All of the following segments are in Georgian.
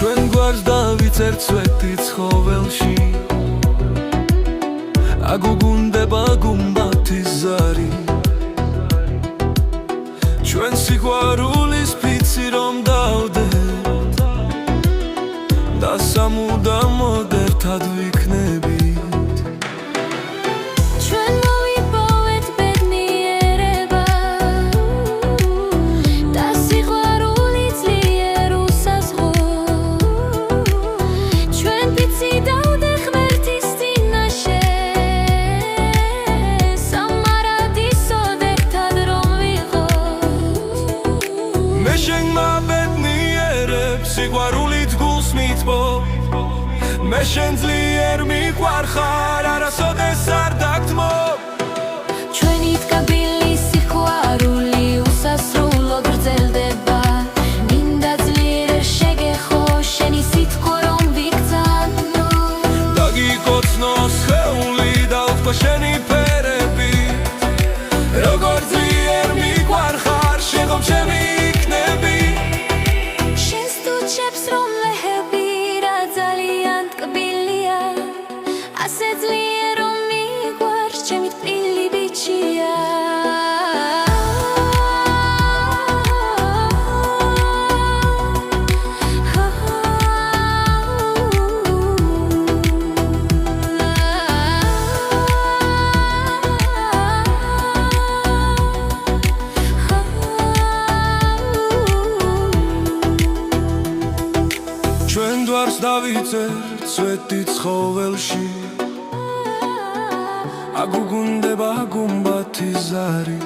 ჩვენ გვარს დავიწერთ სვეტი ცხოველში აგუგუნდება გუმბათის ზარი ჩვენ სიყვარულის ფიცი რომ დავდეთ და სამუდამოდ ერთად ვიქნებით სიყვარულით გულს მიტბო მე შენ ძლიერ მიყვარხარ არასოდეს არ დაგთმო ჩვენი თკაბილი სიყვარული უსასრულოდ გრძელდება მინდა ძლიერ შეგეხო შენი სიტყვა რომ ვიქცანო დაგიკოცნო სხეული და უხტო შენი ფერები როგორ ძლიერ მიყვარხარ შენ ჩემი იქნები ჩვენ გვარს დავიწერთ სვეტი ცხოველში აგუგუნდება გუმბათის ზარი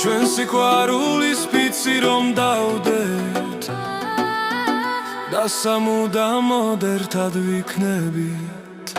ჩვენ სიყვარულის ფიცი რომ დავდეთ და სამუდამოდ ერთად ვიქნებით